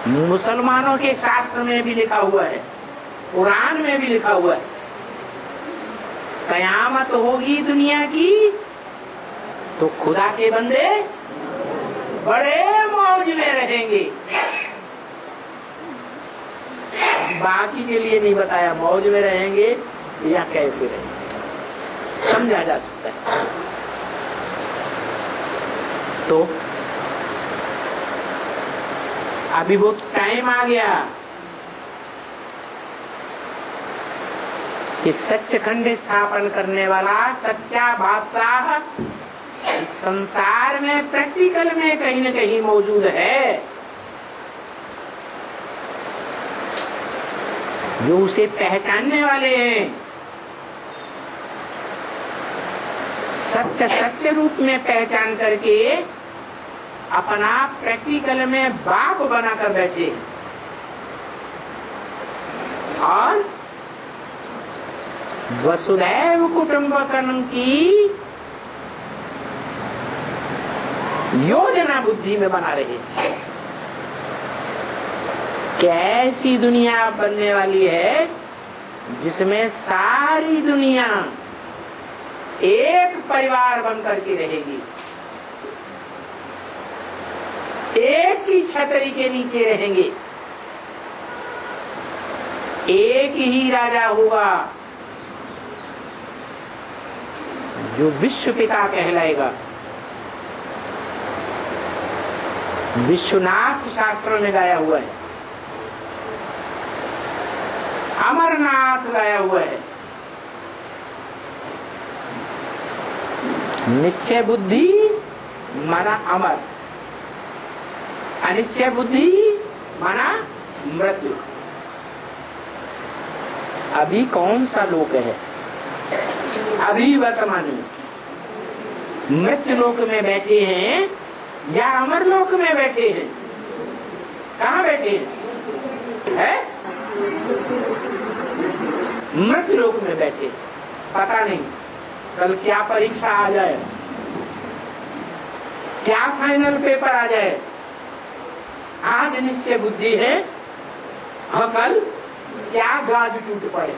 मुसलमानों के शास्त्र में भी लिखा हुआ है, कुरान में भी लिखा हुआ है, कयामत होगी दुनिया की तो खुदा के बंदे बड़े मौज में रहेंगे। बाकी के लिए नहीं बताया मौज में रहेंगे या कैसे रहेंगे, समझा जा सकता है। तो अभी वो टाइम आ गया कि सचखंड स्थापन करने वाला सच्चा बादशाह इस संसार में प्रैक्टिकल में कहीं न कहीं मौजूद है, जो उसे पहचानने वाले हैं, सच्चे रूप में पहचान करके अपना प्रैक्टिकल में बाप बनाकर बैठे और वसुधैव कुटुंबकम की योजना बुद्धि में बना रहे। कैसी दुनिया बनने वाली है जिसमें सारी दुनिया एक परिवार बनकर के रहेगी, एक ही छतरी के नीचे रहेंगे, एक ही राजा होगा जो विश्व पिता कहलाएगा। विश्वनाथ शास्त्रों में गाया हुआ है, अमरनाथ गाया हुआ है। निश्चय बुद्धि माना अमर, अनिश्चय बुद्धि माना मृत्यु। अभी कौन सा लोक है? अभी वर्तमान में मृत्यु लोक में बैठे हैं या अमर लोक में बैठे हैं? कहाँ बैठे हैं? है? मृत्यु लोक में बैठे। पता नहीं कल क्या परीक्षा आ जाए, क्या फाइनल पेपर आ जाए। आज निश्चय बुद्धि है और कल क्या गाज टूट पड़े।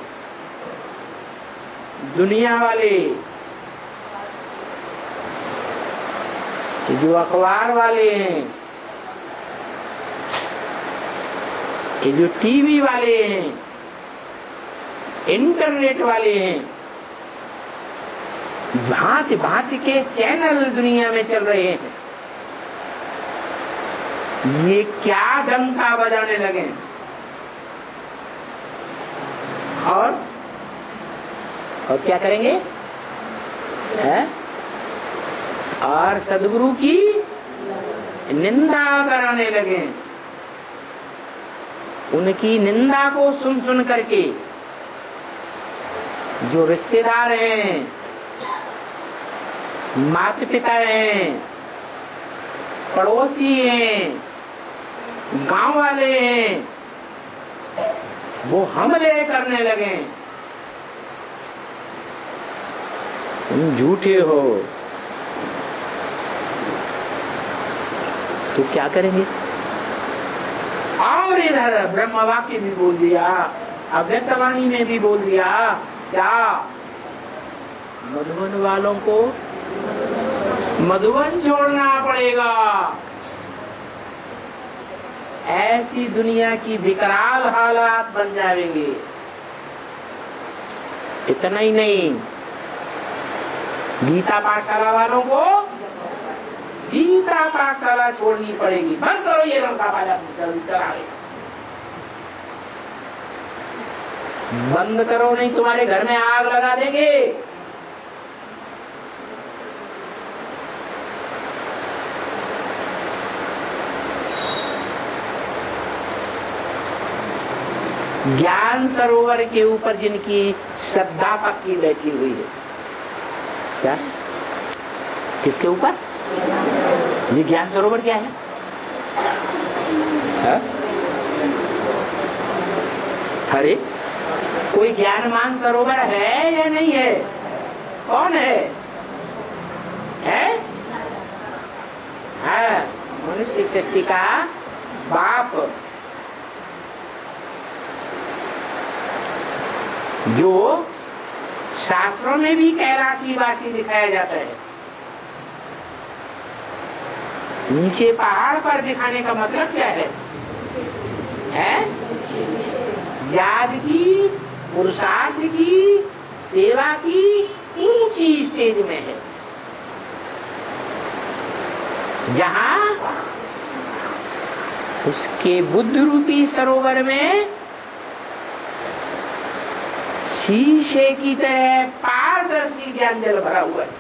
दुनिया वाले, जो अखबार वाले हैं, ये जो टीवी वाले हैं, इंटरनेट वाले हैं, भांति भांति के चैनल दुनिया में चल रहे हैं। ये क्या डंका बजाने लगे और क्या करेंगे? है? और सदगुरु की निंदा कराने लगे। उनकी निंदा को सुन सुन करके जो रिश्तेदार हैं, माता पिता हैं, पड़ोसी हैं, गांव वाले हैं, वो हमले करने लगे। तुम झूठे हो तो क्या करेंगे? और इधर ब्रह्म वाक्य भी बोल दिया, अव्यक्तवाणी में भी बोल दिया। क्या मधुबन वालों को मधुबन छोड़ना पड़ेगा। ऐसी दुनिया की विकराल हालात बन जाएंगे। इतना ही नहीं, गीता पाठशाला वालों को गीता पाठशाला छोड़नी पड़ेगी। बंद करो ये रंगा बाजा चला रहे, बंद करो नहीं तुम्हारे घर में आग लगा देंगे। ज्ञान सरोवर के ऊपर जिनकी श्रद्धा पक्की बैठी हुई है, क्या किसके ऊपर? ये ज्ञान सरोवर क्या है? अरे कोई ज्ञानमान सरोवर है या नहीं है? कौन है? मनुष्य शक्ति का बाप जो शास्त्रों में भी कैलाशीवासी दिखाया जाता है। नीचे पहाड़ पर दिखाने का मतलब क्या है? याद की, पुरुषार्थ की, सेवा की ऊंची स्टेज में है, जहां उसके बुद्ध रूपी सरोवर में शीशे की तरह पारदर्शी ज्ञान जल भरा हुआ है,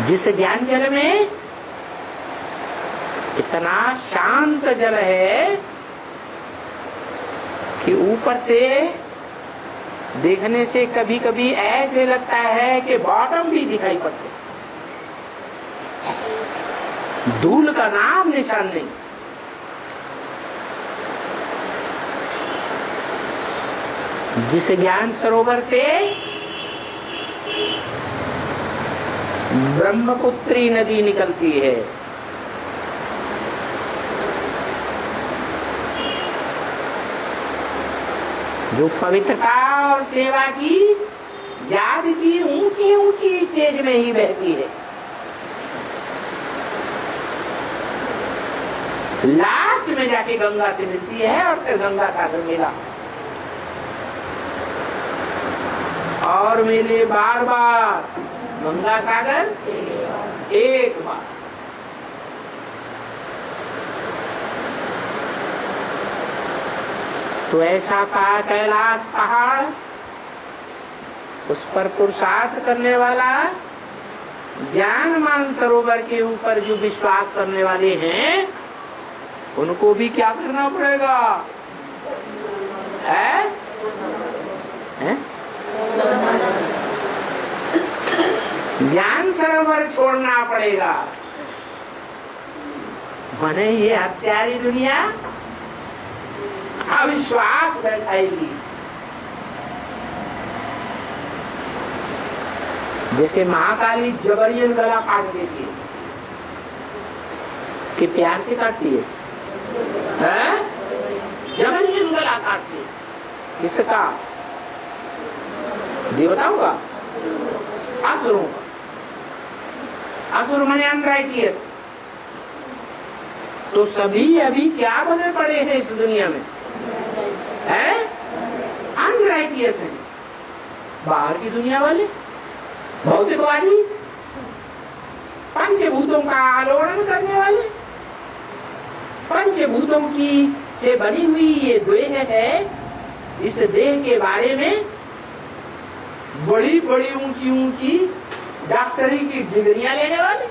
जिस ज्ञान जल में इतना शांत जल है कि ऊपर से देखने से कभी कभी ऐसे लगता है कि बॉटम भी दिखाई पड़ते, धूल का नाम निशान नहीं। जिस ज्ञान सरोवर से ब्रह्मपुत्री नदी निकलती है, जो पवित्रता और सेवा की, याद की ऊंची ऊंची स्टेज में ही बहती है, लास्ट में जाके गंगा से मिलती है और फिर गंगा सागर मिला और मिले बार बार, गंगा सागर एक बार। तो ऐसा कहा कैलाश पहाड़, उस पर पुरुषार्थ करने वाला, ज्ञान मान सरोवर के ऊपर जो विश्वास करने वाले हैं, उनको भी क्या करना पड़ेगा? है? ज्ञान सरोवर छोड़ना पड़ेगा। माने ये हत्यारी दुनिया अविश्वास बैठाएगी। जैसे महाकाली जबरियन गला काट देती है, कि प्यार से काटती है, जबरियन गला काटती है। किसका? देवताओं का? असुरों का। असुर माने अनराइटियस। तो सभी अभी क्या बने पड़े हैं इस दुनिया में? अनराइटियस है। बाहर की दुनिया वाले भौतिकवादी, पंचभूतों का आलोड़न करने वाले, पंचभूतों की से बनी हुई ये देह है, इस देह के बारे में बड़ी बड़ी ऊंची ऊंची डॉक्टरी की डिग्रियां लेने वाले,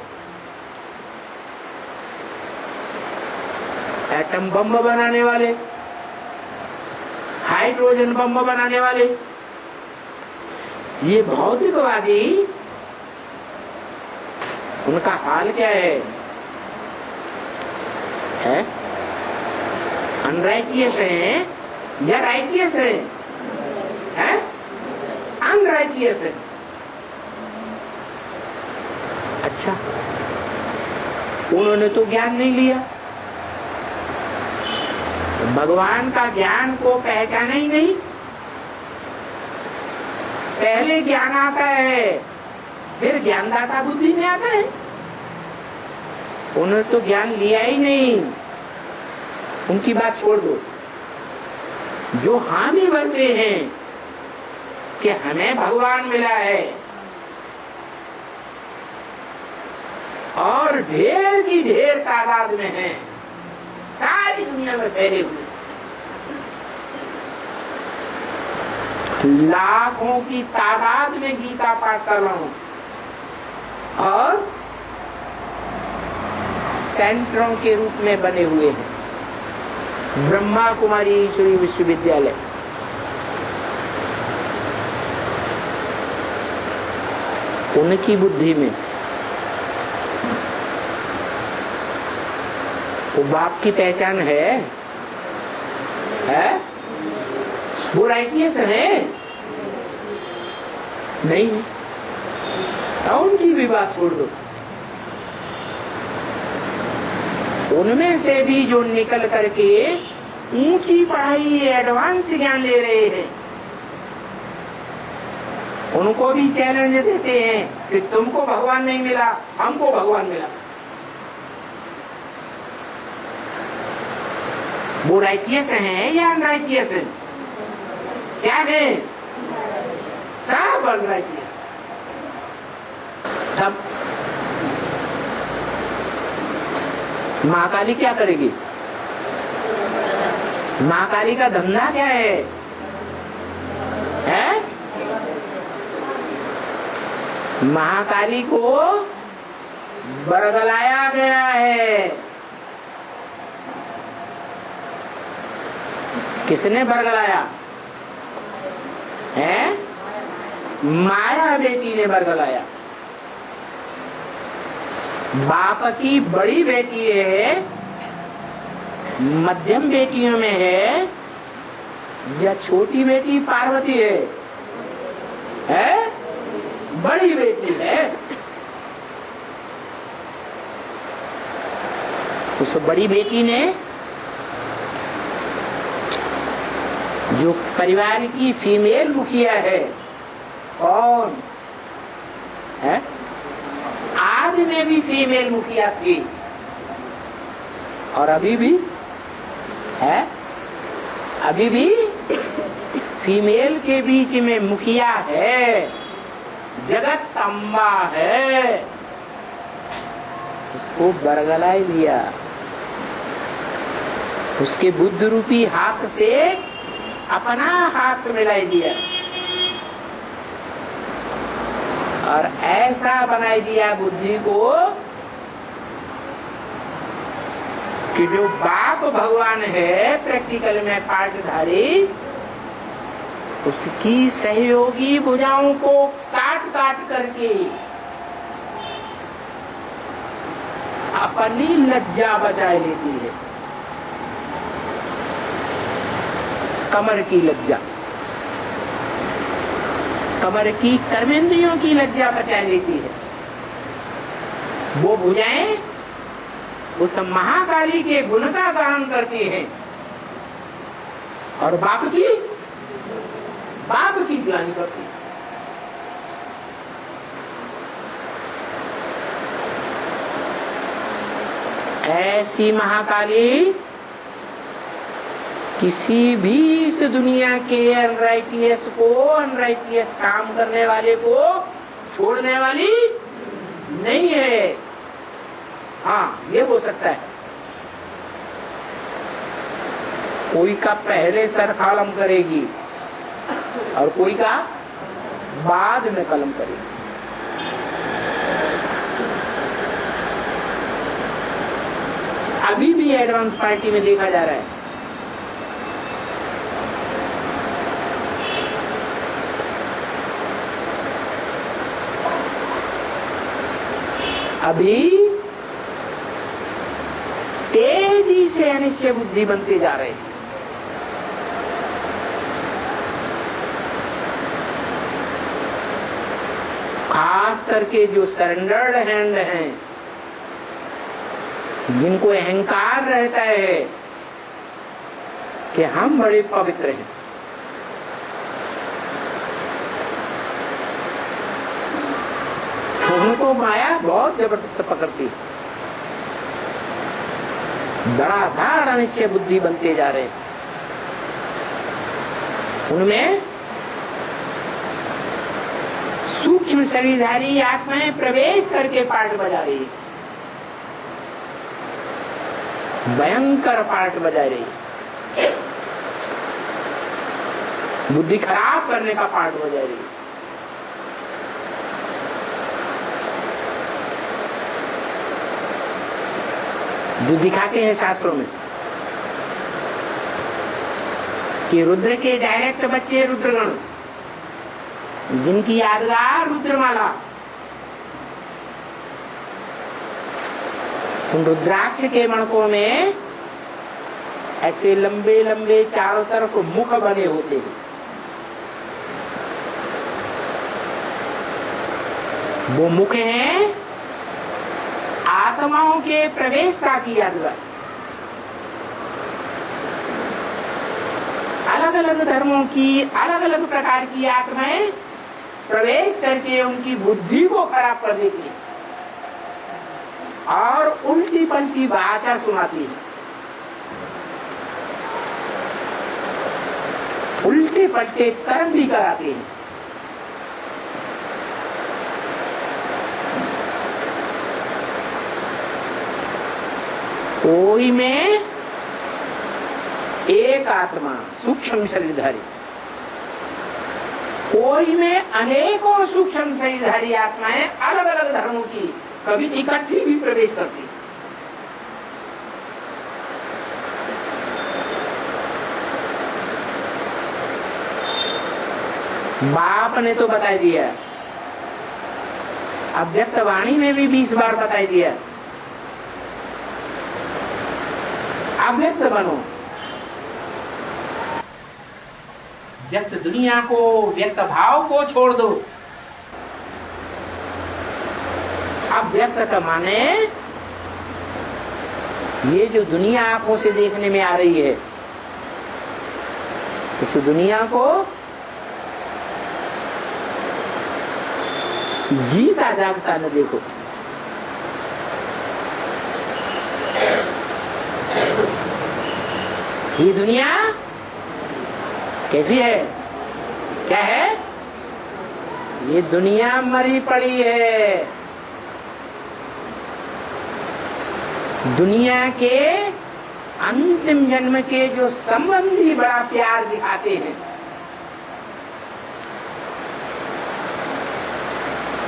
एटम बम बनाने वाले, हाइड्रोजन बम बनाने वाले, ये भौतिकवादी, उनका हाल क्या है? अनराइटियस है या राइटियस है? अनराइटियस है। अच्छा, उन्होंने तो ज्ञान नहीं लिया, भगवान का ज्ञान को पहचाना ही नहीं। पहले ज्ञान आता है, फिर ज्ञानदाता बुद्धि में आता है। उन्होंने तो ज्ञान लिया ही नहीं, उनकी बात छोड़ दो। जो हामी भरते हैं कि हमें भगवान मिला है और ढेर की ढेर तादाद में हैं, सारी दुनिया में फैले हुए, लाखों की तादाद में गीता पाठशालाओं और सेंटरों के रूप में बने हुए हैं। ब्रह्मा कुमारी ईश्वरी विश्वविद्यालय, उनकी बुद्धि में वो बाप की पहचान है? वो राइटियस है? नहीं है। उनकी भी बात छोड़ दो। उनमें से भी जो निकल करके ऊंची पढ़ाई एडवांस ज्ञान ले रहे हैं, उनको भी चैलेंज देते हैं कि तुमको भगवान नहीं मिला, हमको भगवान मिला। वो राइटियस हैं या अनराइटियस हैं? क्या है? सब अनराइटियस। तब महाकाली क्या करेगी? महाकाली का धंधा क्या है? महाकाली को बरगलाया गया है। किसने बरगलाया है? माया बेटी ने बरगलाया। बाप की बड़ी बेटी है, मध्यम बेटियों में है, या छोटी बेटी पार्वती है? बड़ी बेटी है। उस बड़ी बेटी ने जो परिवार की फीमेल मुखिया है, कौन है? आज में भी फीमेल मुखिया थी और अभी भी है। अभी भी फीमेल के बीच में मुखिया है, जगत अम्बा है। उसको बरगला लिया, उसके बुद्ध रूपी हाथ से अपना हाथ मिलाई दिया और ऐसा बनाई दिया बुद्धि को कि जो बाप भगवान है प्रैक्टिकल में पाठधारी, उसकी सहयोगी भुजाओं को काट काट करके अपनी लज्जा बचाए लेती है। कमर की लज्जा, कमर की कर्मेंद्रियों की लज्जा बचाए लेती है। वो भुजाएं उस महाकाली के गुण का गान करती हैं और बाप की ग्लानि करती है। ऐसी महाकाली किसी भी इस दुनिया के अनराइटियस काम करने वाले को छोड़ने वाली नहीं है। हाँ, ये हो सकता है कोई का पहले सर कलम करेगी और कोई का बाद में कलम करेगी। अभी भी एडवांस पार्टी में देखा जा रहा है। अभी तेजी से अनिश्चय बुद्धि बनते जा रहे हैं। खास करके जो सरेंडर्ड हैंड हैं, जिनको अहंकार रहता है कि हम बड़े पवित्र हैं, तो उनको माया बहुत जबरदस्त पकड़ती है। धड़ाधड़ अनिश्चय बुद्धि बनते जा रहे हैं। उनमें सूक्ष्म शरीरधारी आत्माएं प्रवेश करके पाठ बजा रही है, भयंकर पाठ बजा रही है, बुद्धि खराब करने का पाठ बजा रही है। जो दिखाते हैं शास्त्रों में कि रुद्र के डायरेक्ट बच्चे रुद्रगण, जिनकी यादगार रुद्रमाला, उन रुद्राक्ष के मणकों में ऐसे लंबे लंबे चारों तरफ मुख बने होते हैं। वो मुख हैं आत्माओं के प्रवेशता की यादगार। अलग धर्मों की अलग अलग प्रकार की आत्माएं प्रवेश करके उनकी बुद्धि को खराब कर देती है और उल्टी पलटी वाचा सुनाती है, उल्टे पलटे कर्म भी कराते हैं। कोई में एक आत्मा सूक्ष्म शरीरधारी, कोई में अनेकों सूक्ष्म शरीरधारी आत्माएं अलग अलग धर्मों की कभी इकट्ठी भी प्रवेश करती। बाप ने तो बता दिया, अव्यक्त वाणी में भी 20 बार बता दिया, अव्यक्त बनो, व्यक्त दुनिया को, व्यक्त भाव को छोड़ दो। अव्यक्त का माने ये जो दुनिया आंखों से देखने में आ रही है, उस दुनिया को जीता जागता न देखो। ये दुनिया कैसी है, क्या है? ये दुनिया मरी पड़ी है। दुनिया के अंतिम जन्म के जो संबंधी बड़ा प्यार दिखाते हैं,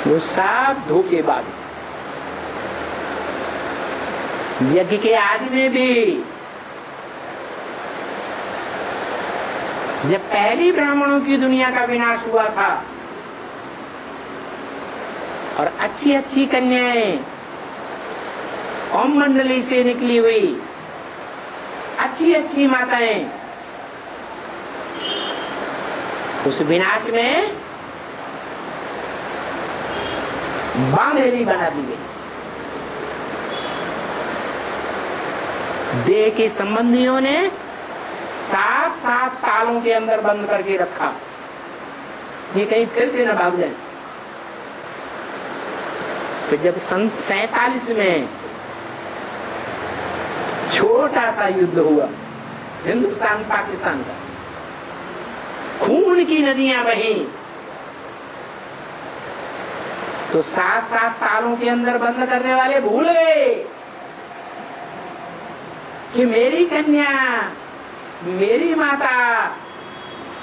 वो सब धोखेबाज। यज्ञ के आदि में भी जब पहली ब्राह्मणों की दुनिया का विनाश हुआ था और अच्छी अच्छी कन्याएं ओम मंडली से निकली हुई अच्छी अच्छी माताएं उस विनाश में बांधेली बना दी गई। देह के संबंधियों ने 7-7 तालों के अंदर बंद करके रखा, ये कहीं फिर से न भाग जाए। फिर जब सन 47 में छोटा सा युद्ध हुआ हिंदुस्तान पाकिस्तान का, खून की नदियां बही, तो 7-7 तालों के अंदर बंद करने वाले भूल गए कि मेरी कन्या, मेरी माता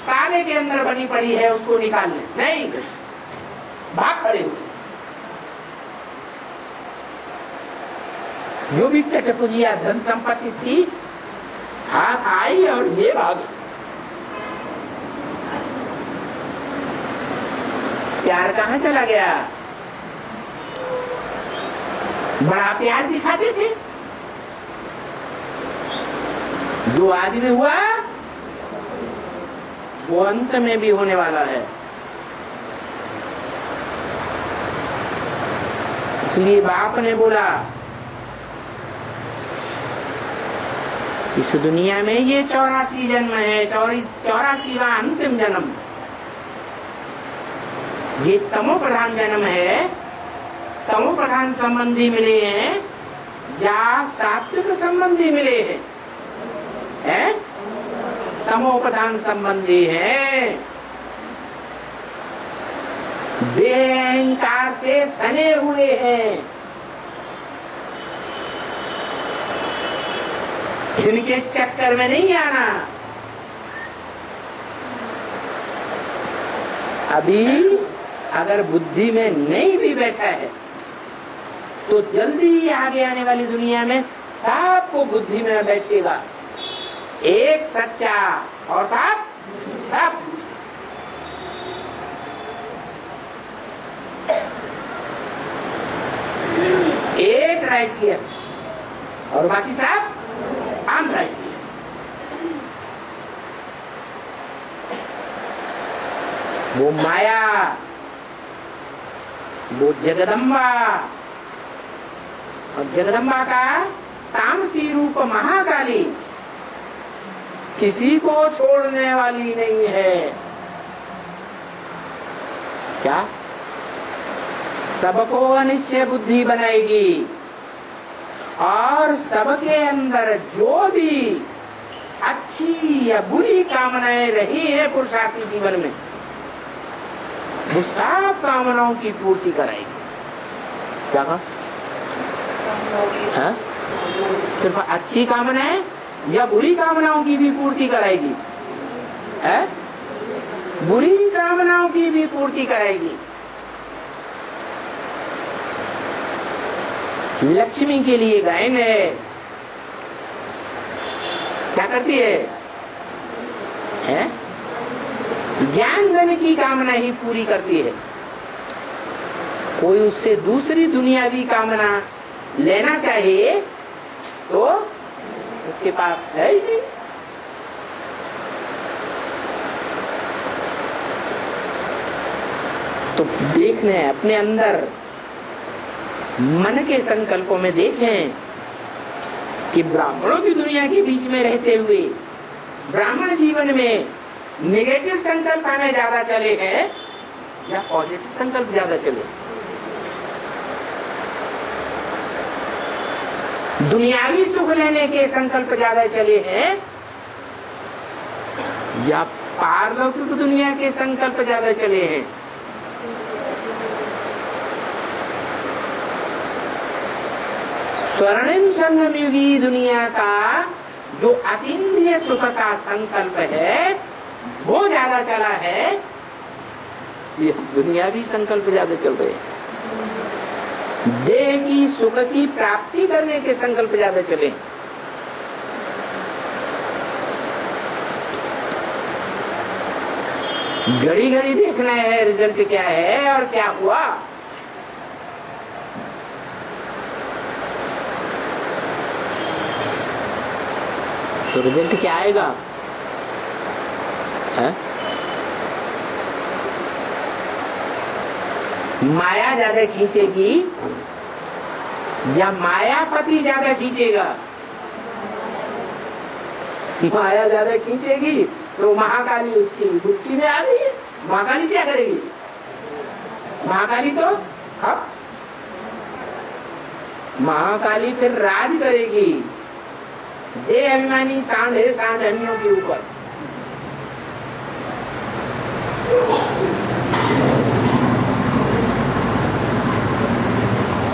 ताले के अंदर बनी पड़ी है, उसको निकालने नहीं, भाग खड़े हुए। जो भी टटपुजिया धन संपत्ति थी हाथ आई और ये भागे। प्यार कहाँ चला गया? बड़ा प्यार दिखाते थे, जो आदि में हुआ वो अंत में भी होने वाला है। इसलिए बाप ने बोला इस दुनिया में ये 84 जन्म है, 84वां अंतिम जन्म, ये तमो प्रधान जन्म है। तमो प्रधान संबंधी मिले हैं या सात्विक संबंधी मिले हैं? है? तमो प्रधान संबंधी है। देह अहंकार से सने हुए हैं, इनके चक्कर में नहीं आना। अभी अगर बुद्धि में नहीं भी बैठा है तो जल्दी आगे आने वाली दुनिया में सबको बुद्धि में बैठेगा, एक सच्चा और सब सब। एक राइटियस और बाकी सब अनराइटियस। वो माया, वो जगदम्बा, और जगदम्बा का तामसी रूप महाकाली किसी को छोड़ने वाली नहीं है। क्या? सबको अनिश्चय बुद्धि बनाएगी और सबके अंदर जो भी अच्छी या बुरी कामनाएं रही है पुरुषार्थी जीवन में, वो सब कामनाओं की पूर्ति कराएगी। क्या कहा? हाँ? सिर्फ अच्छी कामनाएं या बुरी कामनाओं की भी पूर्ति कराएगी? है? बुरी कामनाओं की भी पूर्ति कराएगी। लक्ष्मी के लिए गायन है, क्या करती है? ज्ञान धन की कामना ही पूरी करती है। कोई उससे दूसरी दुनियावी कामना लेना चाहिए तो उसके पास है ही नहीं। तो देखने अपने अंदर मन के संकल्पों में देखें कि ब्राह्मणों की दुनिया के बीच में रहते हुए ब्राह्मण जीवन में नेगेटिव संकल्प हमें ज्यादा चले हैं या पॉजिटिव संकल्प ज्यादा चले? दुनियावी सुख लेने के संकल्प ज्यादा चले हैं या पारलौकिक दुनिया के संकल्प ज्यादा चले हैं? स्वर्णिम संगम युगी दुनिया का जो अतीन्द्रिय सुख का संकल्प है वो ज्यादा चला है, ये दुनियावी संकल्प ज्यादा चल रहे हैं। देह की सुख की प्राप्ति करने के संकल्प ज्यादा चले। घड़ी घड़ी देखना है रिजल्ट क्या है और क्या हुआ। तो रिजल्ट क्या आएगा? है? माया ज्यादा खींचेगी या मायापति ज्यादा खींचेगा? माया ज्यादा खींचेगी तो महाकाली उसकी गुच्ची में आ गई है। महाकाली क्या करेगी? महाकाली तो अब महाकाली फिर राज करेगी देह अभिमानी सांडनियों के ऊपर।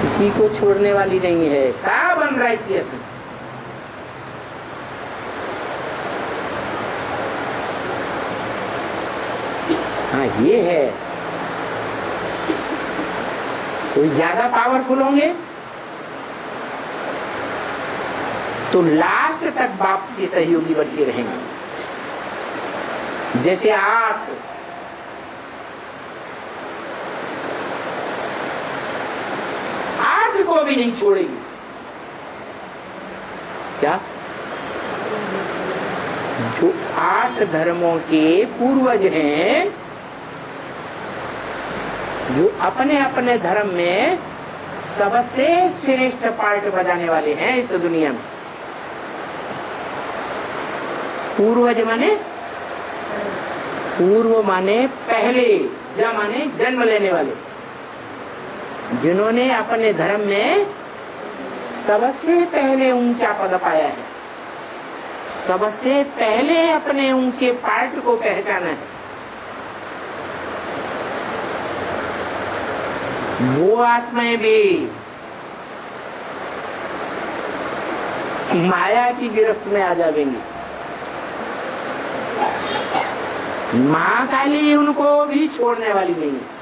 किसी को छोड़ने वाली नहीं है, सब अनराइटियस है। हाँ ये है, कोई ज्यादा पावरफुल होंगे तो लास्ट तक बाप के सहयोगी बन के रहेंगे। जैसे आठ को भी नहीं छोड़ेगी। क्या? जो 8 धर्मों के पूर्वज हैं, जो अपने अपने धर्म में सबसे श्रेष्ठ पार्ट बजाने वाले हैं इस दुनिया में। पूर्वज माने पूर्व माने पहले, जा माने जन्म लेने वाले, जिन्होंने अपने धर्म में सबसे पहले ऊंचा पद पाया है, सबसे पहले अपने ऊंचे पार्ट को पहचाना है, वो आत्माएं भी माया की गिरफ्त में आ जाएंगी। महाकाली उनको भी छोड़ने वाली नहीं है।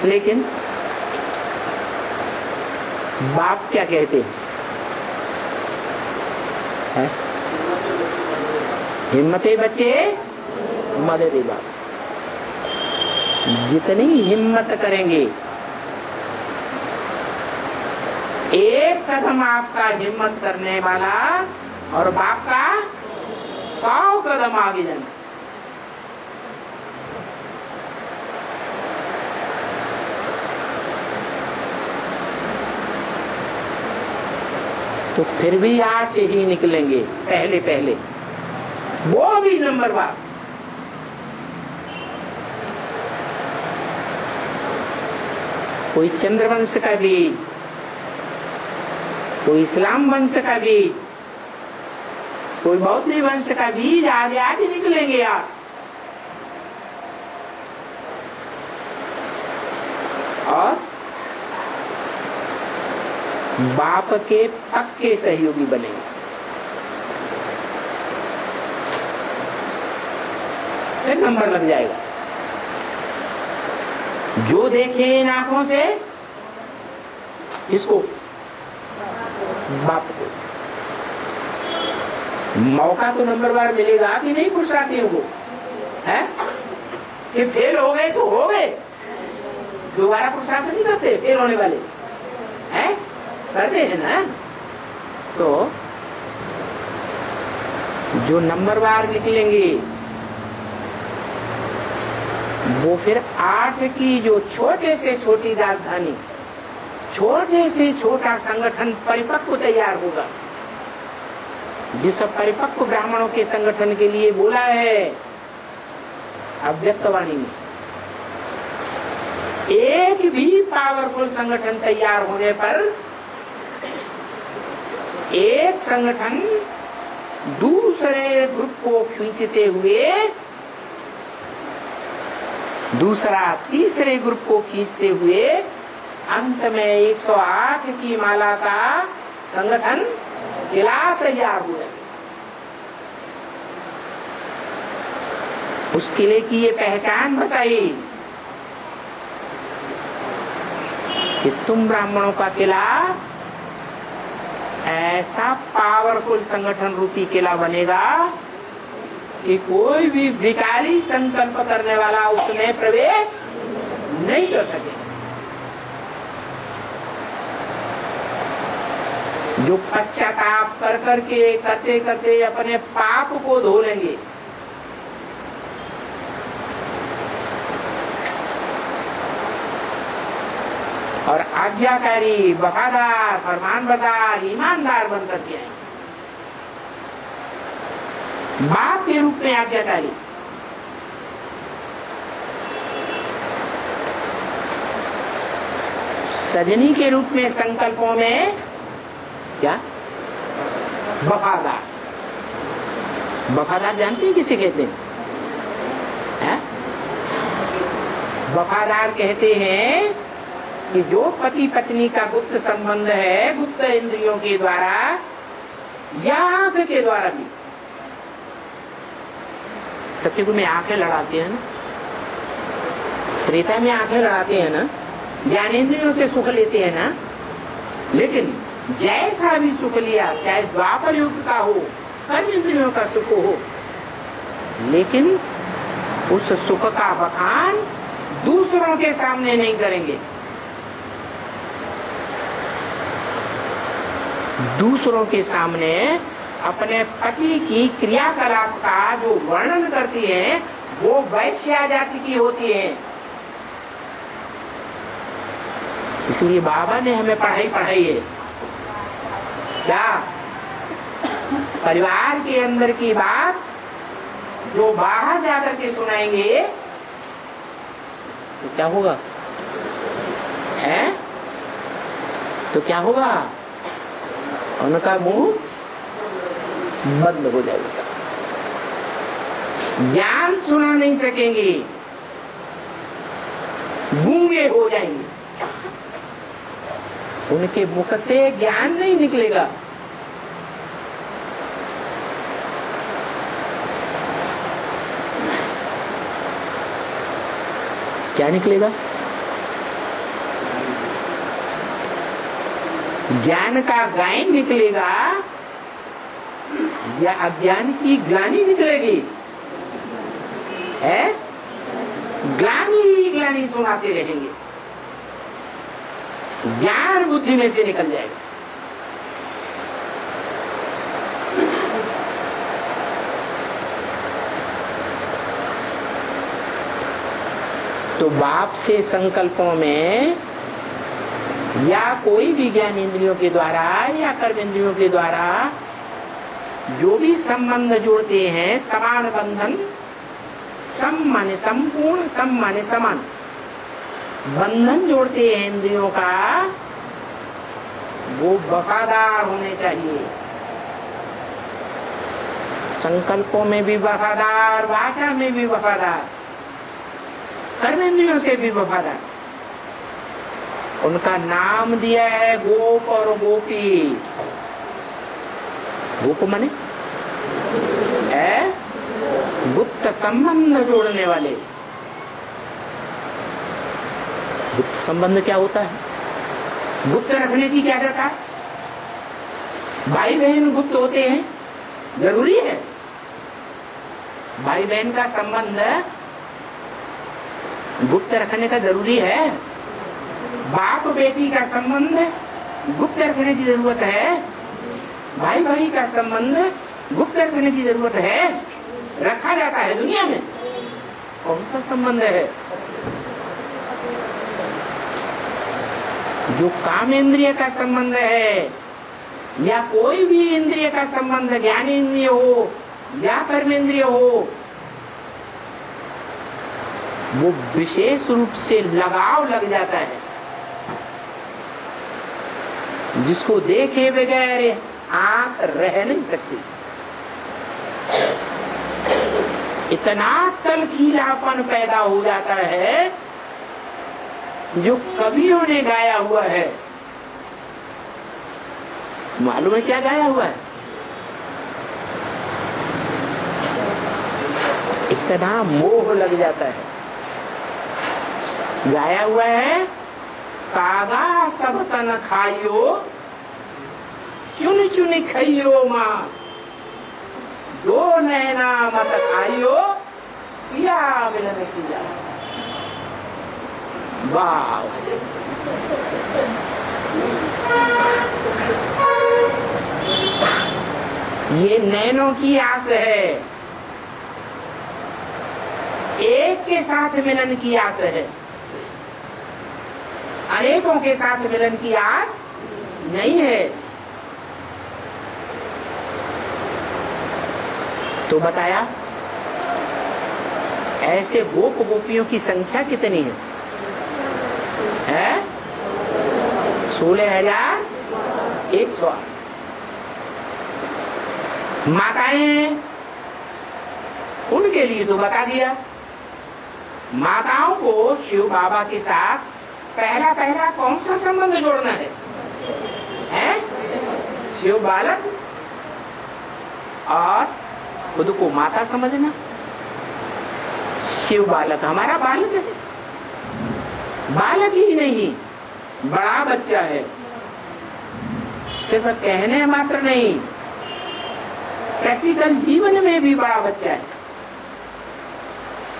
लेकिन बाप क्या कहते हैं? हिम्मते बच्चे मदद बाप। जितनी हिम्मत करेंगे, एक कदम आपका हिम्मत करने वाला और बाप का 100 कदम आगे जाना। तो फिर भी 8 ही निकलेंगे पहले पहले, वो भी नंबरवार। कोई चंद्रवंश का बीज, कोई इस्लाम वंश का बीज, कोई बौद्ध वंश का बीज, आगे आगे निकलेंगे आप। और बाप के पक्के सहयोगी बनेंगे। फिर नंबर लग जाएगा। जो देखे इन आंखों से, इसको बाप को मौका तो नंबरवार मिलेगा कि नहीं पुरुषार्थियों को, है कि फेल हो गए तो हो गए, दोबारा पुरुषार्थ नहीं करते फेल होने वाले, हैं करते हैं ना। तो जो नंबरवार निकलेंगे वो फिर 8 की जो छोटे से छोटी राजधानी, छोटे से छोटा संगठन परिपक्व तैयार होगा। जिस परिपक्व ब्राह्मणों के संगठन के लिए बोला है अव्यक्तवाणी में, एक भी पावरफुल संगठन तैयार होने पर एक संगठन दूसरे ग्रुप को खींचते हुए दूसरा तीसरे ग्रुप को खींचते हुए अंत में 108 की माला का संगठन किला तैयार हुआ। उस किले की ये पहचान बताई कि तुम ब्राह्मणों का किला ऐसा पावरफुल संगठन रूपी किला बनेगा कि कोई भी विकारी संकल्प करने वाला उसमें प्रवेश नहीं कर सके। जो पश्चाताप कर करके करते करते अपने पाप को धो लेंगे, और आज्ञाकारी, वफादार, फरमानबरदार, ईमानदार बनकर के आएंगे, बाप के रूप में आज्ञाकारी, सजनी के रूप में संकल्पों में क्या वफादार। वफादार जानते हैं किसे कहते हैं? वफादार कहते हैं कि जो पति पत्नी का गुप्त संबंध है, गुप्त इंद्रियों के द्वारा या आंख के द्वारा भी। सत्ययुग में आंखें लड़ाते हैं ना, त्रेता में आंखें लड़ाते हैं ना, ज्ञानेंद्रियों से सुख लेते हैं ना, लेकिन जैसा भी सुख लिया, चाहे द्वापर युग का हो, कर्म इंद्रियों का सुख हो, लेकिन उस सुख का बखान दूसरों के सामने नहीं करेंगे। दूसरों के सामने अपने पति की क्रियाकलाप का जो वर्णन करती है वो वैश्या जाति की होती है। इसलिए बाबा ने हमें पढ़ाई है क्या, परिवार के अंदर की बात जो बाहर जाकर के सुनाएंगे तो क्या होगा, है तो क्या होगा, उनका मुंह बंद हो जाएगा, ज्ञान सुना नहीं सकेंगे, गूंगे हो जाएंगे, उनके मुख से ज्ञान नहीं निकलेगा। क्या निकलेगा? ज्ञान का गायन निकलेगा या अज्ञान की ग्लानि निकलेगी? है ग्लानि ही ग्लानि सुनाते रहेंगे, ज्ञान बुद्धि में से निकल जाएगा। तो बाप से संकल्पों में या कोई भी ज्ञान इंद्रियों के द्वारा या कर्म इंद्रियों के द्वारा जो भी संबंध जोड़ते हैं, समान बंधन, सम माने संपूर्ण, सम माने समान बंधन जोड़ते हैं इंद्रियों का, वो वफादार होने चाहिए। संकल्पों में भी वफादार, वाचा में भी वफादार, कर्मेंद्रियों से भी वफादार। उनका नाम दिया है गोप और गोपी। गोप माने गुप्त संबंध जोड़ने वाले। गुप्त संबंध क्या होता है? गुप्त रखने की क्या दरकार? भाई बहन गुप्त होते हैं, जरूरी है। भाई बहन का संबंध गुप्त रखने का जरूरी है। बाप बेटी का संबंध गुप्त रखने की जरूरत है। भाई भाई का संबंध गुप्त रखने की जरूरत है। रखा जाता है दुनिया में। कौन सा संबंध है? जो काम इंद्रिय का संबंध है या कोई भी इंद्रिय का संबंध, ज्ञान इंद्रिय हो या कर्म इंद्रिय हो, वो विशेष रूप से लगाव लग जाता है, जिसको देखे बगैर आंख रह नहीं सकती। इतना तलखीलापन पैदा हो जाता है, जो कवियों ने गाया हुआ है। मालूम है क्या गाया हुआ है? इतना मोह लग जाता है। गाया हुआ है, कागा सब तन खाइयो, चुन चुन खाइयो मांस, दो नैना मत खाइयो, पिया मिलन की जा। वाह! ये नैनों की आस है, एक के साथ मिलन की आस है, अनेकों के साथ मिलन की आस नहीं है। तो बताया ऐसे गोप गोपियों की संख्या कितनी है? 16,108। माताएं, उनके लिए तो बता दिया। माताओं को शिव बाबा के साथ पहला पहला कौन सा संबंध जोड़ना है? शिव बालक और खुद को माता समझना। शिव बालक हमारा बालक है, बालक ही नहीं, बड़ा बच्चा है। सिर्फ कहने मात्र नहीं, प्रैक्टिकल जीवन में भी बड़ा बच्चा है।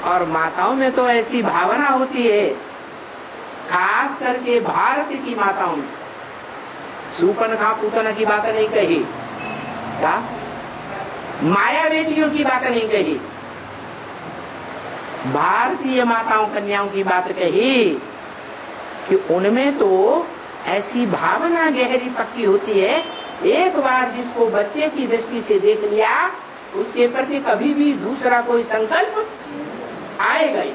और माताओं में तो ऐसी भावना होती है, खास करके भारत की माताओं में। सूपनखा पूतना की बात नहीं कही, क्या माया बेटियों की बात नहीं कही, भारतीय माताओं कन्याओं की बात कही कि उनमें तो ऐसी भावना गहरी पक्की होती है, एक बार जिसको बच्चे की दृष्टि से देख लिया, उसके प्रति कभी भी दूसरा कोई संकल्प आएगा ही।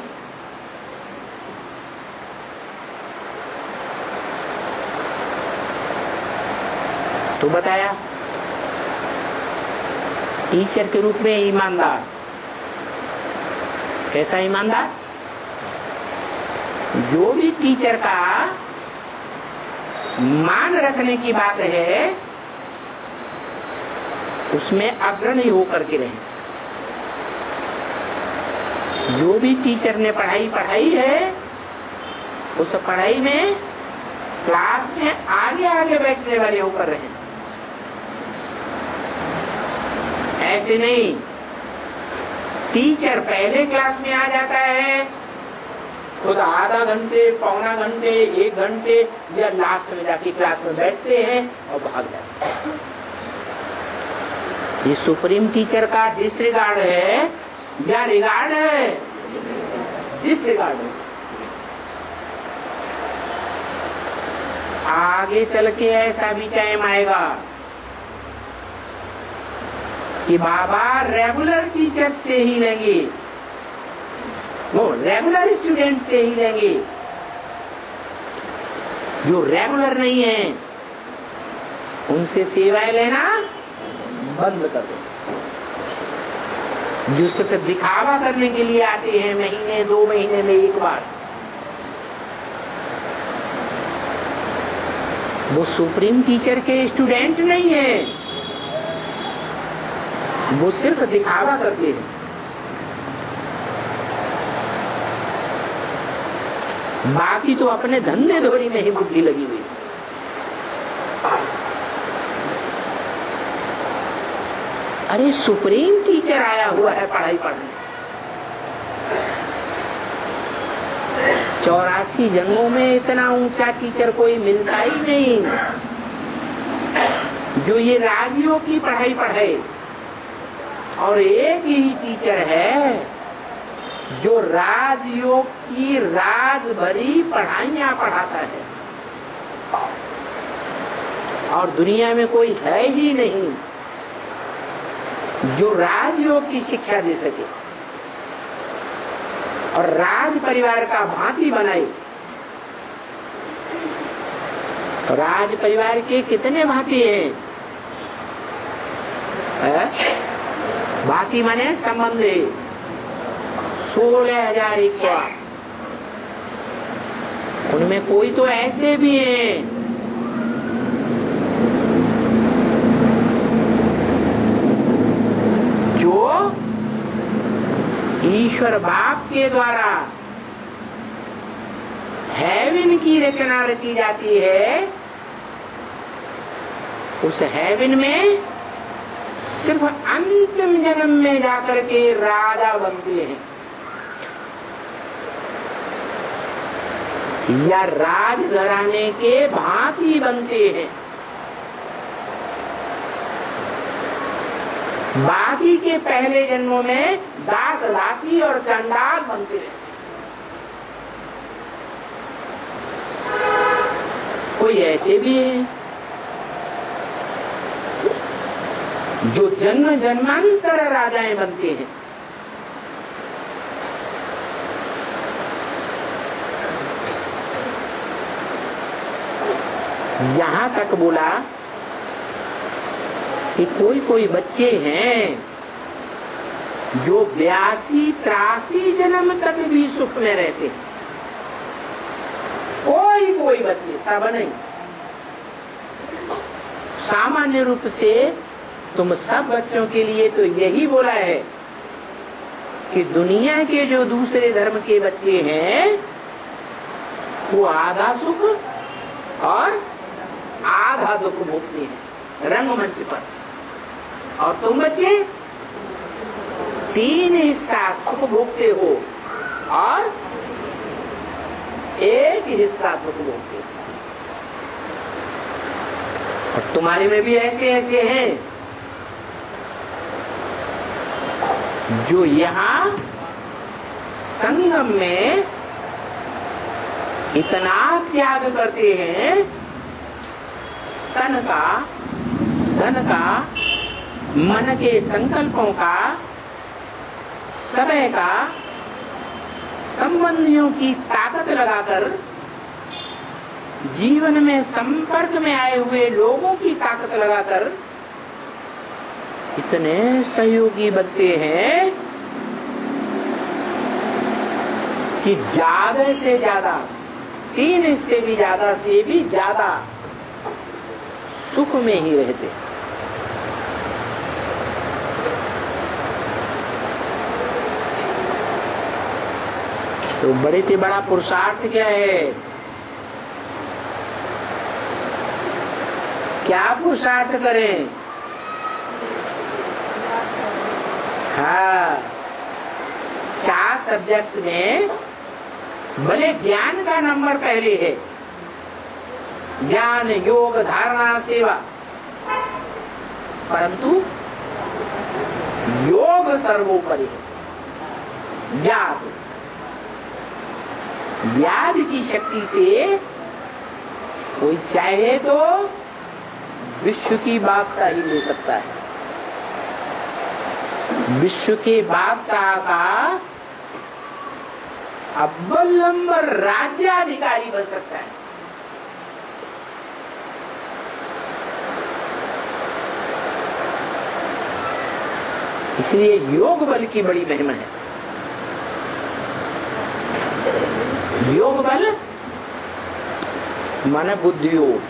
तो बताया टीचर के रूप में ईमानदार। कैसा ईमानदार? जो भी टीचर का मान रखने की बात है, उसमें अग्रणी होकर के रहे। जो भी टीचर ने पढ़ाई है, उस पढ़ाई में क्लास में आगे आगे बैठने वाले होकर रहे। ऐसे नहीं टीचर पहले क्लास में आ जाता है, खुद आधा घंटे, पौना घंटे, 1 घंटे या लास्ट में जाके क्लास में बैठते हैं और भाग जाते हैं। ये सुप्रीम टीचर का डिसरिगार्ड है या रिगार्ड है? डिसरिगार्ड है। आगे चल के ऐसा भी टाइम आएगा कि बाबा रेगुलर टीचर से ही लेंगे, वो रेगुलर स्टूडेंट से ही लेंगे। जो रेगुलर नहीं है उनसे सेवाएं लेना बंद कर दो। जो सिर्फ दिखावा करने के लिए आते हैं महीने 2 महीने में एक बार, वो सुप्रीम टीचर के स्टूडेंट नहीं है, वो सिर्फ दिखावा करते हैं। बाकी तो अपने धंधे धोरी में ही बुद्धि लगी हुई। अरे सुप्रीम टीचर आया हुआ है पढ़ाई पढ़ने, 84 जन्मों में इतना ऊंचा टीचर कोई मिलता ही नहीं जो ये राजयोग की पढ़ाई पढ़े। और एक ही टीचर है जो राजयोग की राज भरी पढ़ाइयां पढ़ाता है, और दुनिया में कोई है ही नहीं जो राजयोग की शिक्षा दे सके और राज परिवार का भांति बनाए। राज परिवार के कितने भांति हैं? भांति माने संबंधे 16,108। उनमें कोई तो ऐसे भी हैं जो ईश्वर बाप के द्वारा हेवन की रचना रची जाती है। उस हेवन में सिर्फ अंतिम जन्म में जाकर के राजा बनते हैं या राज घराने के भांति बनते हैं। बाकी के पहले जन्मों में दास दासी और चंडाल बनते हैं। कोई ऐसे भी है जो जन्म जन्मांतर राजाएं बनते हैं। यहां तक बोला कि कोई कोई बच्चे हैं जो 82-83 जन्म तक भी सुख में रहते हैं। कोई कोई बच्चे, सब नहीं। सामान्य रूप से तुम सब बच्चों के लिए तो यही बोला है कि दुनिया के जो दूसरे धर्म के बच्चे हैं वो आधा सुख और आधा दुख भोगते हैं रंगमंच पर, और तुम बच्चे 3 हिस्सा सुख भोगते हो और 1 हिस्सा दुख भोगते हो। और तुम्हारे में भी ऐसे ऐसे हैं जो यहाँ संगम में इतना त्याग करते हैं, तन का, धन का, मन के संकल्पों का, समय का, संबंधियों की ताकत लगाकर, जीवन में संपर्क में आए हुए लोगों की ताकत लगाकर इतने सहयोगी बनते हैं कि ज्यादा से ज्यादा 3 से भी ज्यादा से भी ज्यादा सुख में ही रहते। तो बड़े से बड़ा पुरुषार्थ क्या है? क्या पुरुषार्थ करें? हाँ, 4 सब्जेक्ट्स में भले ज्ञान का नंबर पहले है, ज्ञान, योग, धारणा, सेवा, परंतु योग सर्वोपरि है। व्याध की शक्ति से कोई चाहे तो विश्व की बादशाही ले सकता है, विश्व के बादशाह का अव्वल नंबर राज्याधिकारी बन सकता है। इसलिए योग बल की बड़ी महिमा है। योग बल मन बुद्धि योग,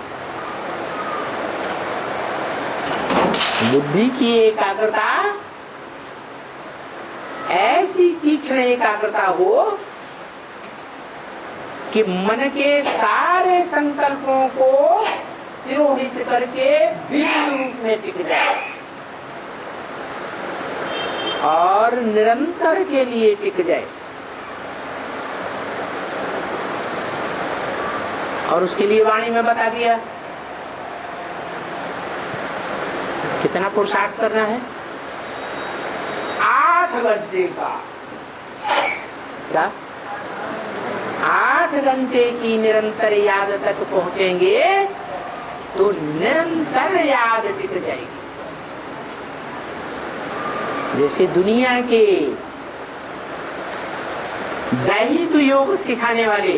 बुद्धि की एकाग्रता ऐसी तीक्ष्ण एकाग्रता हो कि मन के सारे संकल्पों को तिरोहित करके बिंदु रूप में टिक जाए और निरंतर के लिए टिक जाए। और उसके लिए वाणी में बता दिया कितना पुरुषार्थ करना है। 8 घंटे का, क्या 8 घंटे की निरंतर याद तक पहुंचेंगे तो निरंतर याद टिक जाएगी। जैसे दुनिया के दैहिक योग सिखाने वाले,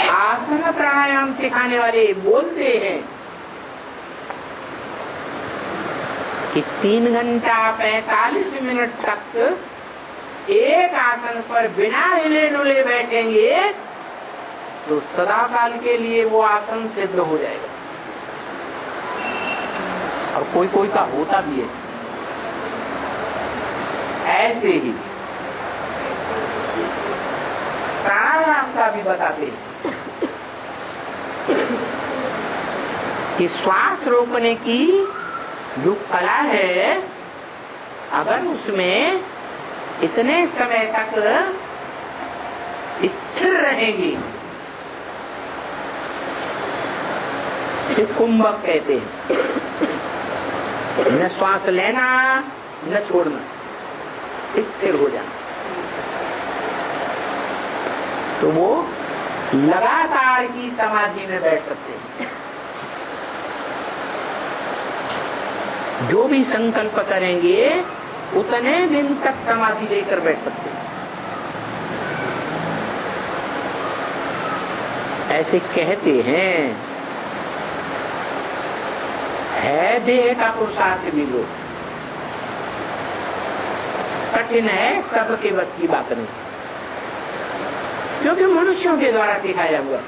आसन प्राणायाम सिखाने वाले बोलते हैं कि 3 घंटा 45 मिनट तक एक आसन पर बिना हिले डुले बैठेंगे तो सदा काल के लिए वो आसन सिद्ध हो जाएगा। और कोई कोई का होता भी है। ऐसे ही प्राणायाम का भी बताते हैं कि श्वास रोकने की जो कला है, अगर उसमें इतने समय तक स्थिर रहेगी, इसे कुंभक कहते हैं। न श्वास लेना न छोड़ना, स्थिर हो जाना, तो वो लगातार की समाधि में बैठ सकते हैं। जो भी संकल्प करेंगे उतने दिन तक समाधि लेकर बैठ सकते हैं। ऐसे कहते हैं, है देह का पुरुषार्थ भी लो, कठिन है, सबके बस की बात नहीं, क्योंकि मनुष्यों के द्वारा सिखाया हुआ।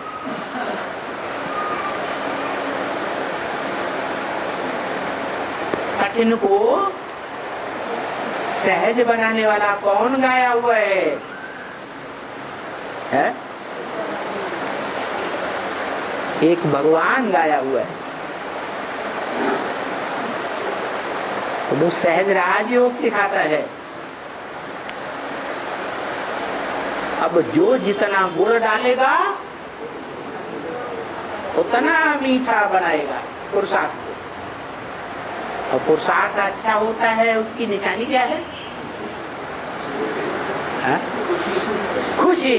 कठिन को सहज बनाने वाला कौन गाया हुआ है? एक भगवान गाया हुआ है। तो वो सहज राजयोग सिखाता है। अब जो जितना गुड़ डालेगा उतना मीठा बनाएगा पुरुषार्थ को। और पुरुषार्थ अच्छा होता है, उसकी निशानी क्या है? खुशी,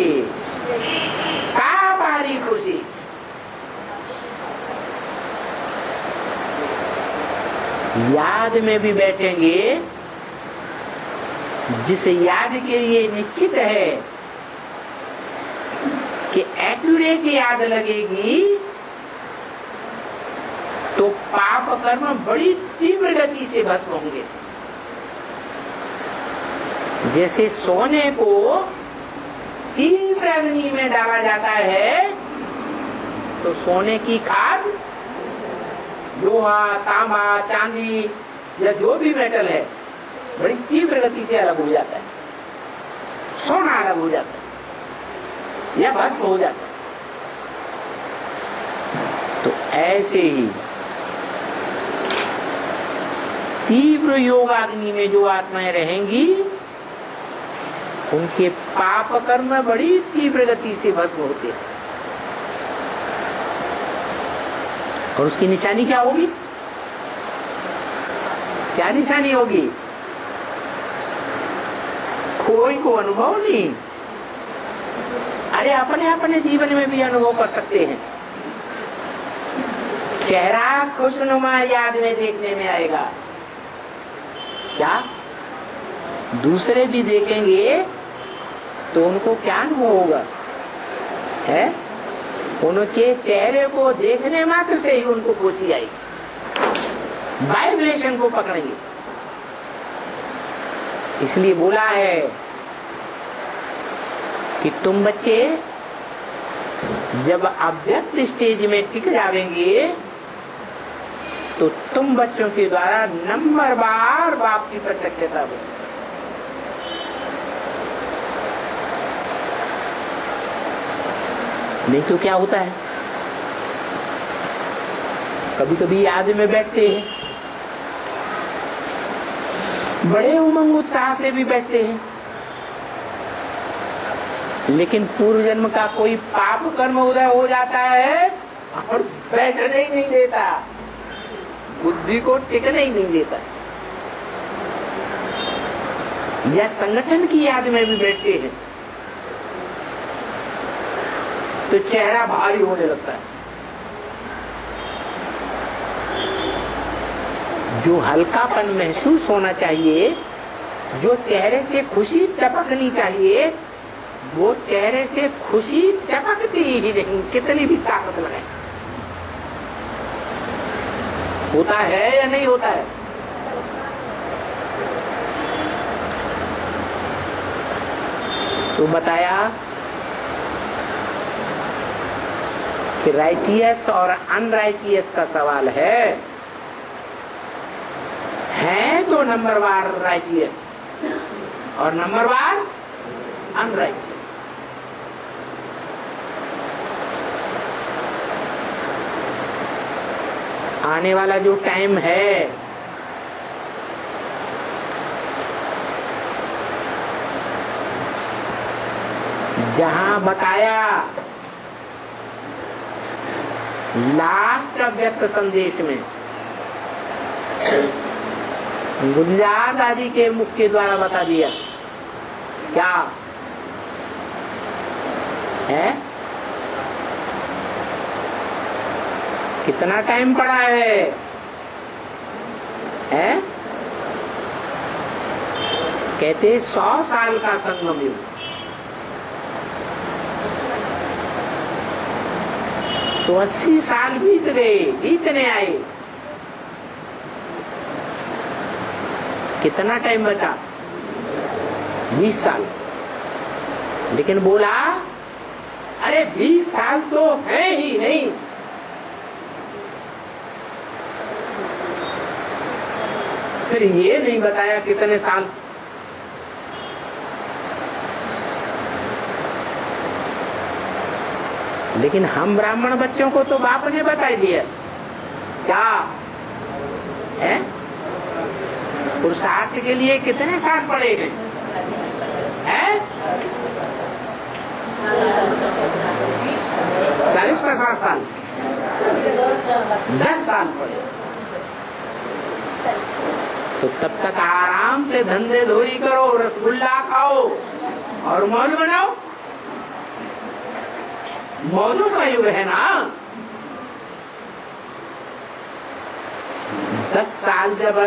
का पारी खुशी। याद में भी बैठेंगे, जिस याद के लिए निश्चित है कि एक्यूरेट याद लगेगी, तो पाप कर्म बड़ी तीव्र गति से भस्म होंगे। जैसे सोने को तीव्र अग्नि में डाला जाता है तो सोने की खाद, लोहा, तांबा, चांदी या जो भी मेटल है, बड़ी तीव्र गति से अलग हो जाता है। सोना अलग हो जाता है या भस्म हो जाता है। तो ऐसे ही तीव्र योगाग्नि में जो आत्माएं रहेंगी, उनके पाप कर्म बड़ी तीव्र गति से भस्म होते हैं। और उसकी निशानी क्या होगी? क्या निशानी होगी? कोई को अनुभव नहीं। अरे अपने अपने जीवन में भी अनुभव कर सकते हैं। चेहरा खुशनुमा याद में देखने में आएगा। क्या दूसरे भी देखेंगे तो उनको क्या अनुभव होगा? है उनके चेहरे को देखने मात्र से ही उनको खुशी आई, वाइब्रेशन को पकड़ेंगे। इसलिए बोला है कि तुम बच्चे जब अव्यक्त स्टेज में टिक जाएंगे तो तुम बच्चों के द्वारा नंबर बार बाप की प्रत्यक्षता हो। नहीं तो क्या होता है, कभी कभी याद में बैठते हैं, बड़े उमंग उत्साह से भी बैठते हैं, लेकिन पूर्व जन्म का कोई पाप कर्म उदय हो जाता है और बैठने ही नहीं देता, बुद्धि को टिकने ही नहीं देता। या संगठन की याद में भी बैठते हैं तो चेहरा भारी होने लगता है। जो हल्कापन महसूस होना चाहिए, जो चेहरे से खुशी टपकनी चाहिए, वो चेहरे से खुशी टपकती ही नहीं, कितनी भी ताकत लगाए। होता है या नहीं होता है? तो बताया कि राइटियस और अनराइटियस का सवाल है तो नंबरवार राइटियस और नंबरवार अनराइटियस। आने वाला जो टाइम है जहां बताया लास्ट व्यक्त संदेश में गुंजाद आदि के मुख के द्वारा बता दिया, क्या है? कितना टाइम पड़ा है? कहते 100 साल का संगम युग। तो 80 साल बीत गए, बीतने आए, कितना टाइम बचा? 20 साल। लेकिन बोला अरे 20 साल तो है ही नहीं, फिर ये नहीं बताया कितने साल। लेकिन हम ब्राह्मण बच्चों को तो बाप ने बता दिया, क्या है? पुरुषार्थ के लिए कितने साल पड़े हैं? 40-50 साल, 10 साल पड़े। तो तब तक आराम से धंधे धोरी करो, रसगुल्ला खाओ और मौज बनाओ। मौजों का युग है ना। 10 साल जब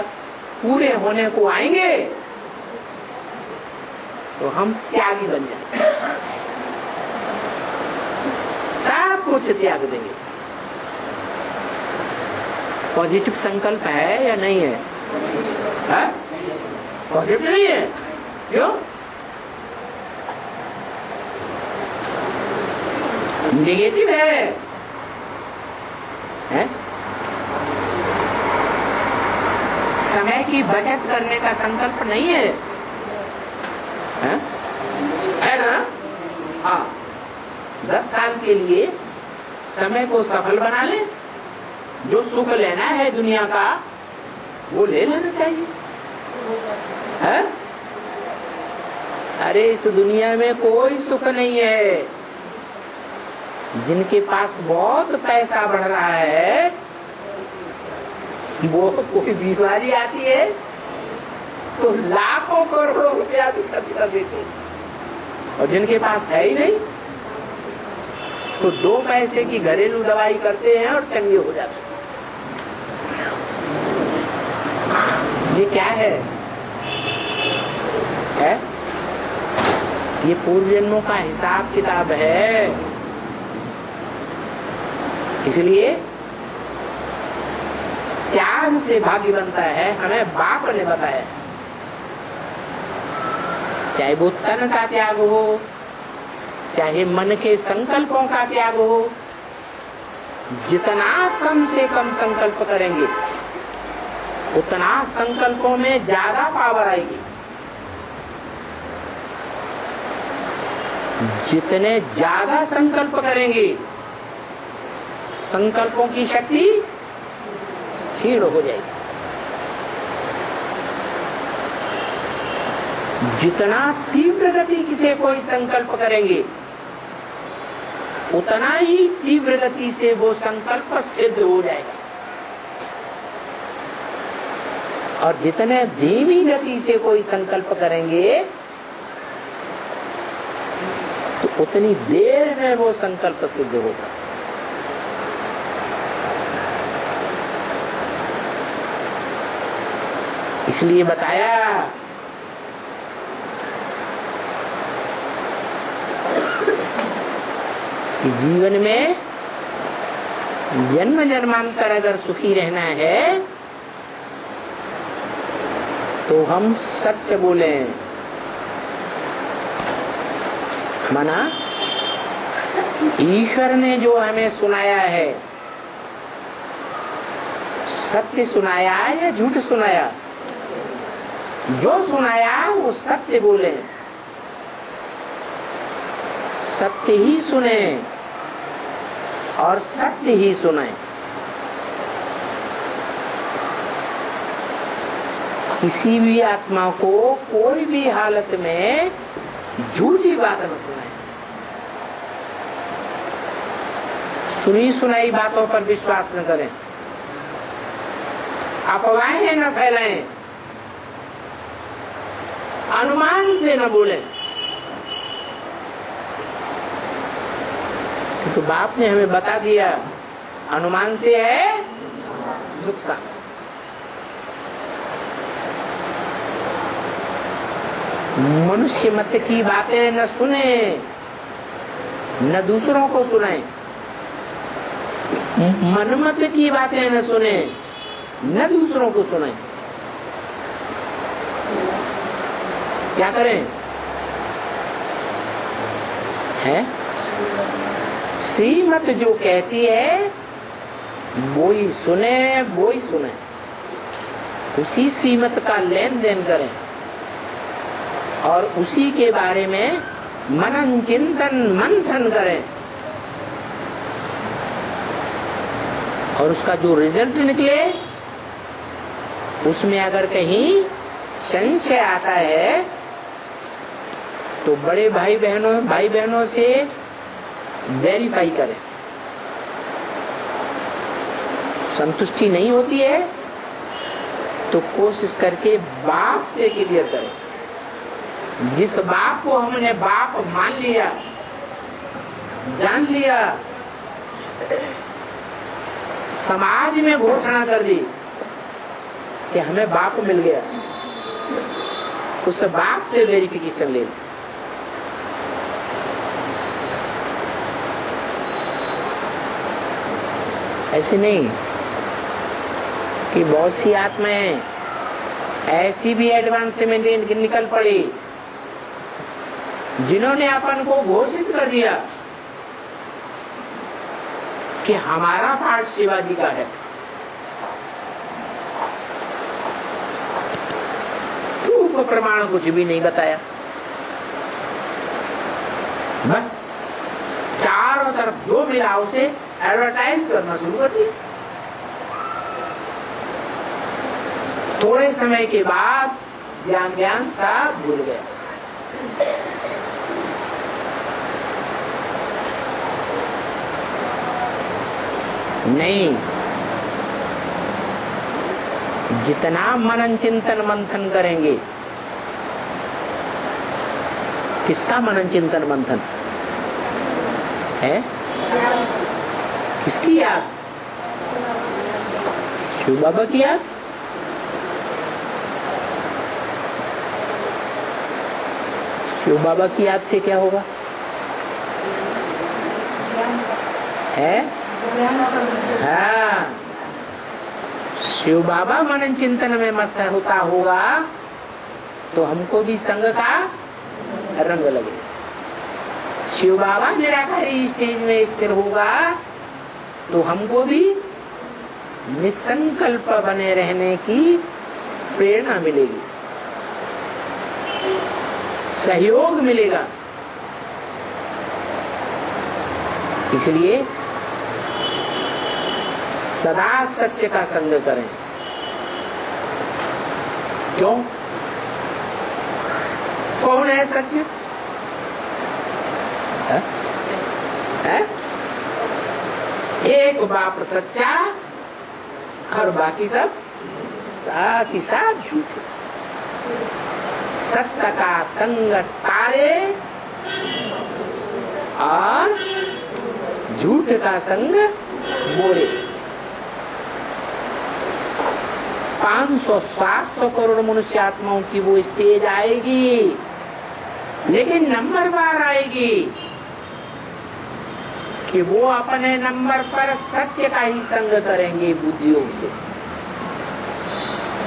पूरे होने को आएंगे तो हम त्यागी बन जाएंगे, सब कुछ त्याग देंगे। पॉजिटिव संकल्प है या नहीं है? पॉजिटिव नहीं है, क्यों? नेगेटिव है? समय की बचत करने का संकल्प नहीं है, है ना? हाँ, 10 साल के लिए समय को सफल बना ले, जो सुख लेना है दुनिया का वो ले लेना चाहिए, है? अरे इस दुनिया में कोई सुख नहीं है। जिनके पास बहुत पैसा बढ़ रहा है वो कोई बीमारी आती है तो लाखों करोड़ों रुपया भी खर्च कर देते हैं, और जिनके पास है ही नहीं तो 2 पैसे की घरेलू दवाई करते हैं और चंगे हो जाते हैं। क्या है? ये पूर्व जन्मों का हिसाब किताब है। इसलिए त्याग से भाग्य बनता है, हमें बाप ने बताया। चाहे वो तन का त्याग हो, चाहे मन के संकल्पों का त्याग हो, जितना कम से कम संकल्प करेंगे उतना संकल्पों में ज्यादा पावर आएगी। जितने ज्यादा संकल्प करेंगे संकल्पों की शक्ति क्षीण हो जाएगी। जितना तीव्र गति से कोई संकल्प करेंगे उतना ही तीव्र गति से वो संकल्प सिद्ध हो जाएगा। और जितने धीमी गति से कोई संकल्प करेंगे तो उतनी देर में वो संकल्प सिद्ध होगा। इसलिए बताया कि जीवन में जन्म जन्मांतर अगर सुखी रहना है तो हम सच बोले। माना ईश्वर ने जो हमें सुनाया है, सत्य सुनाया या झूठ सुनाया? जो सुनाया वो सत्य बोले, सत्य ही सुने और सत्य ही सुनाए। किसी भी आत्मा को कोई भी हालत में झूठी बात न सुनाए। सुनी सुनाई बातों पर विश्वास न करें, अफवाहें न फैलाएं, अनुमान से न बोलें। तो बाप ने हमें बता दिया अनुमान से है नुकसान। मनुष्य मत की बातें न सुने, न दूसरों को सुनाए। मनमत की बातें न सुने, न दूसरों को सुनाए। क्या करें? है श्रीमत जो कहती है वो ही सुने, वो ही सुने, उसी श्रीमत का लेन देन करें और उसी के बारे में मनन चिंतन मंथन करें। और उसका जो रिजल्ट निकले उसमें अगर कहीं संशय आता है तो बड़े भाई बहनों से वेरीफाई करें। संतुष्टि नहीं होती है तो कोशिश करके बाप से क्लियर करें। जिस बाप को हमने बाप मान लिया, जान लिया, समाज में घोषणा कर दी कि हमें बाप मिल गया, उस बाप से वेरिफिकेशन ले। ऐसे नहीं कि बहुत सी आत्माएं ऐसी भी एडवांस में निकल पड़ी जिन्होंने अपन को घोषित कर दिया कि हमारा पाठ शिवाजी का है। प्रूफ प्रमाण कुछ भी नहीं बताया, बस चारों तरफ जो मिला उसे एडवर्टाइज करना शुरू कर दिया। थोड़े समय के बाद ज्ञान सब भूल गया। नहीं, जितना मनन चिंतन मंथन करेंगे। किसका मनन चिंतन मंथन है? किसकी याद? शिव बाबा की याद। शिव बाबा की याद से क्या होगा? है हाँ, शिव बाबा मनन चिंतन में मस्त होता होगा तो हमको भी संग का रंग लगे। शिव बाबा निराकारी स्टेज में स्थिर होगा तो हमको भी निसंकल्प बने रहने की प्रेरणा मिलेगी, सहयोग मिलेगा। इसलिए सदा सत्य का संग करें। क्यों? कौन है सत्य? है? एक बाप सच्चा और बाकी सब झूठ। सत्य का संग तारे और झूठ का संग मोरे। 500-700 करोड़ मनुष्य आत्माओं की वो स्टेज आएगी, लेकिन नंबर बार आएगी कि वो अपने नंबर पर सत्य का ही संग करेंगे बुद्धियों से।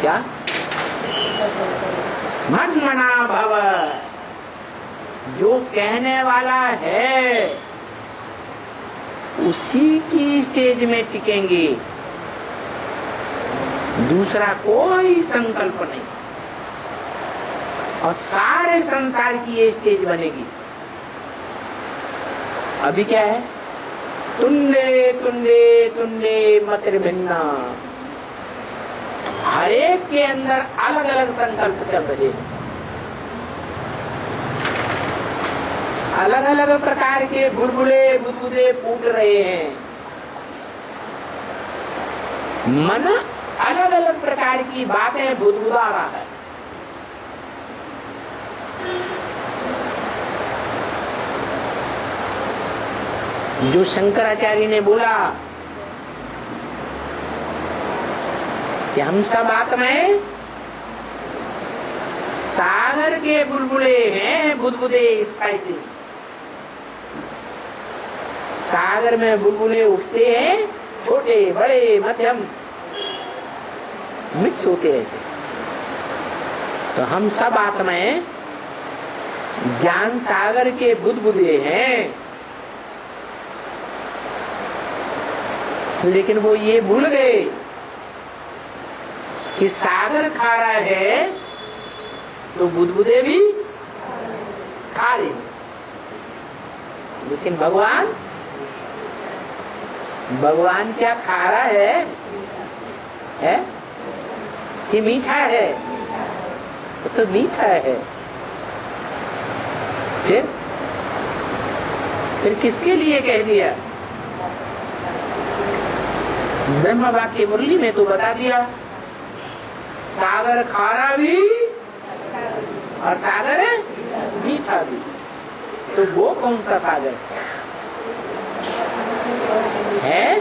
क्या? मन्मना भव, जो कहने वाला है उसी की स्टेज में टिकेंगे, दूसरा कोई संकल्प नहीं। और सारे संसार की ये स्टेज बनेगी। अभी क्या है? तुंडे तुंडे तुंडे मतिर्भिन्ना, हर एक के अंदर अलग अलग संकल्प चल रहे हैं, अलग अलग प्रकार के बुलबुले बुदबुदे फूट रहे हैं। मन अलग अलग प्रकार की बातें बुदबुदा रहा है। जो शंकराचार्य ने बोला कि हम सब आत्माएं सागर के बुलबुले हैं, बुदबुदे स्पाइसेस। सागर में बुलबुले उठते हैं, छोटे बड़े मध्यम मिक्स होते रहते। तो हम सब आत्माएं ज्ञान सागर के बुदबुदे हैं, लेकिन वो ये भूल गए कि सागर खारा है तो बुदबुदे भी खारे। लेकिन भगवान क्या खारा है कि मीठा है? तो मीठा है। फिर किसके लिए कह दिया? ब्रह्म वाक्य मुरली में तो बता दिया, सागर खारा भी और सागर मीठा भी। तो वो कौन सा सागर है?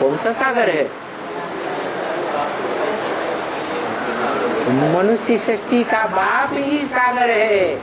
कौन सा सागर है? मनुष्य सृष्टि का बाप ही सागर है।